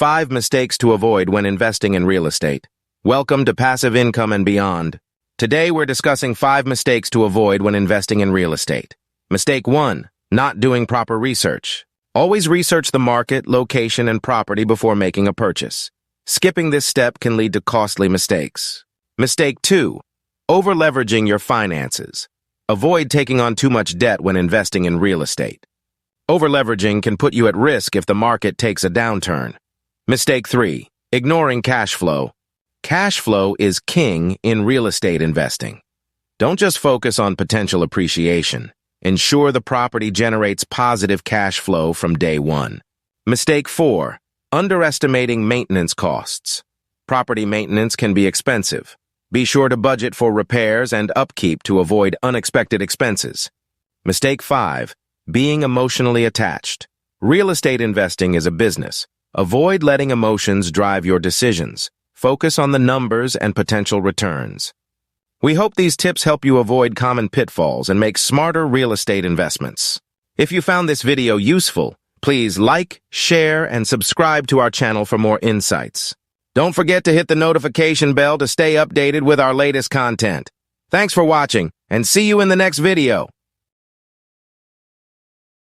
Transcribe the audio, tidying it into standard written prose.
5 mistakes to avoid when investing in real estate. Welcome to Passive Income and Beyond. Today we're discussing 5 mistakes to avoid when investing in real estate. Mistake 1. Not doing proper research. Always research the market, location, and property before making a purchase. Skipping this step can lead to costly mistakes. Mistake 2. Overleveraging your finances. Avoid taking on too much debt when investing in real estate. Overleveraging can put you at risk if the market takes a downturn. Mistake 3. Ignoring cash flow. Cash flow is king in real estate investing. Don't just focus on potential appreciation. Ensure the property generates positive cash flow from day one. Mistake 4. Underestimating maintenance costs. Property maintenance can be expensive. Be sure to budget for repairs and upkeep to avoid unexpected expenses. Mistake 5. Being emotionally attached. Real estate investing is a business. Avoid letting emotions drive your decisions. Focus on the numbers and potential returns. We hope these tips help you avoid common pitfalls and make smarter real estate investments. If you found this video useful, please like, share, and subscribe to our channel for more insights. Don't forget to hit the notification bell to stay updated with our latest content. Thanks for watching, and see you in the next video.